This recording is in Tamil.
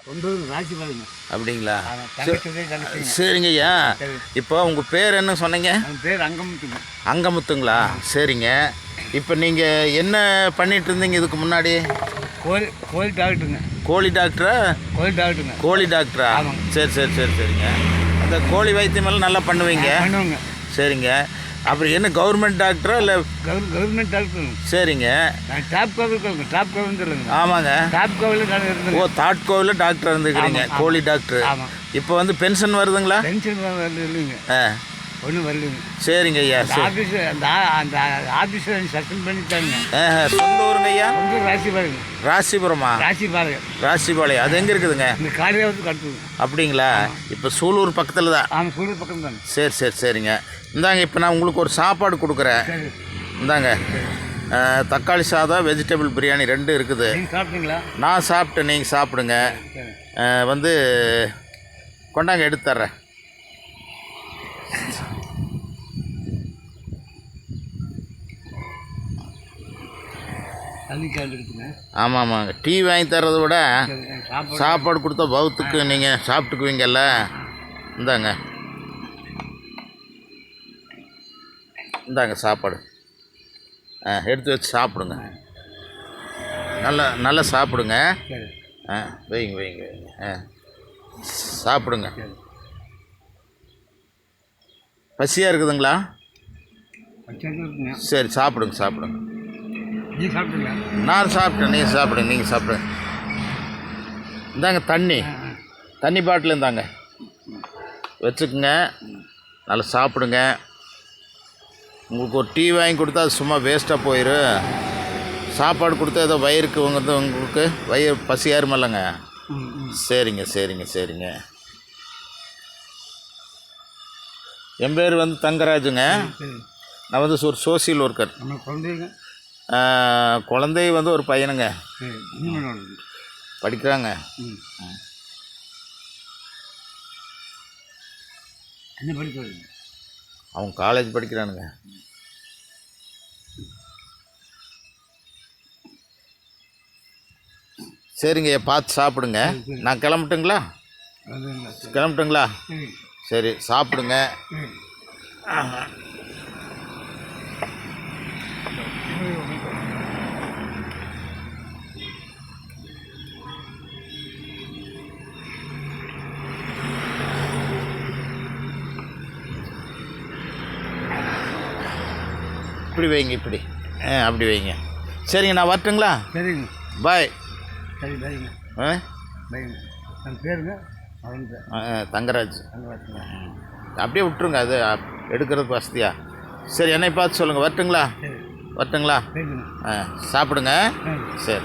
ராசி பாருங்க. அப்படிங்களா? சரிங்க ஐயா. இப்போ உங்கள் பேர் என்ன சொன்னீங்க? பேர் அங்கமுத்துங்க. அங்கமுத்துங்களா? சரிங்க. இப்போ நீங்கள் என்ன பண்ணிட்டு இருந்தீங்க இதுக்கு முன்னாடி? கோழி டாக்டருங்க. கோழி டாக்டரா? கோழி டாக்டரா? சரி சரி சரி சரிங்க. அந்த கோழி வைத்தியமெல்லாம் நல்லா பண்ணுவீங்க? பண்ணுவோங்க. சரிங்க. அப்புறம் என்ன கவர்மெண்ட் டாக்டரா இல்லை? Government doctor. சரிங்க. டாப் கோவில் சொல்லுங்க. ஆமாங்க. டாப் கோவில் இருந்தேன். ஓ, தாட்கோவில் டாக்டர் இருந்துக்கிறீங்க, கோழி டாக்டர். இப்போ வந்து பென்ஷன் வருதுங்களா? பென்ஷன் இல்லைங்க. ஒன்றும் வரலைங்க. சரிங்க ஐயா. ஆஃபீஸ் அந்த ஆஃபீஸில் சஸ்பெண்ட் பண்ணிட்டாங்க. சொந்த ஊருங்க ஐயா? ராசிபாளையம். ராசிபுரமா? ராசிபாளையம். அது எங்கே இருக்குதுங்க? இந்த காரியாவத்துக்கு அடுத்தது. அப்படிங்களா? இப்போ சூலூர் பக்கத்தில் தான். ஆமாம், சூலூர் பக்கம் தாங்க. சரி சரி சரிங்க. இந்தாங்க, இப்போ நான் உங்களுக்கு ஒரு சாப்பாடு கொடுக்குறேன். இந்தாங்க, தக்காளி சாதம், வெஜிடபிள் பிரியாணி 2 இருக்குது. சாப்பிட்டீங்களா? நான் சாப்பிட்டேன், நீங்கள் சாப்பிடுங்க. வந்து கொண்டாங்க, எடுத்து தர்றேன். ஆமாம் ஆமாங்க. டீ வாங்கி தர்றதை விட சாப்பாடு கொடுத்தா பௌத்துக்கு நீங்கள் சாப்பிட்டுக்குவீங்கல்ல. இந்தாங்க இந்தாங்க சாப்பாடு. எடுத்து வச்சு சாப்பிடுங்க. நல்லா சாப்பிடுங்க. வைங்க வைங்க வைங்க. சாப்பிடுங்க. பசியாக இருக்குதுங்களா? சரி, சாப்பிடுங்க. நான் சாப்பிட்டேன், நீங்கள் சாப்பிடுங்க. இந்தாங்க தண்ணி பாட்டில் இருந்தாங்க, வச்சுக்குங்க. நல்லா சாப்பிடுங்க. உங்களுக்கு ஒரு டீ வாங்கி கொடுத்தா அது சும்மா வேஸ்ட்டாக போயிடும். சாப்பாடு கொடுத்தா ஏதோ வயிறுக்கு உங்களுக்கு வயிறு பசி ஏறுமில்லங்க. சரிங்க. என் பேர் வந்து தங்கராஜுங்க. நான் வந்து ஒரு சோசியல் ஒர்க்கர். குழந்தை வந்து ஒரு பையனுங்க, படிக்கிறாங்க. அவங்க காலேஜ் படிக்கிறானுங்க. சரிங்க, பார்த்து சாப்பிடுங்க. நான் கிளம்பட்டுங்களா? சரி, சாப்பிடுங்க. இப்படி வைங்க, இப்படி அப்படி வைங்க. சரிங்க, நான் வரட்டுங்களா? சரிங்க, பாய். சரி, பாய்ங்க. என் பேருங்க தங்கராஜ். அப்படியே விட்டுருங்க, அது எடுக்கிறது வசதியா. சரி, என்னை பார்த்து சொல்லுங்கள். வரட்டுங்களா? சாப்பிடுங்க. சரி.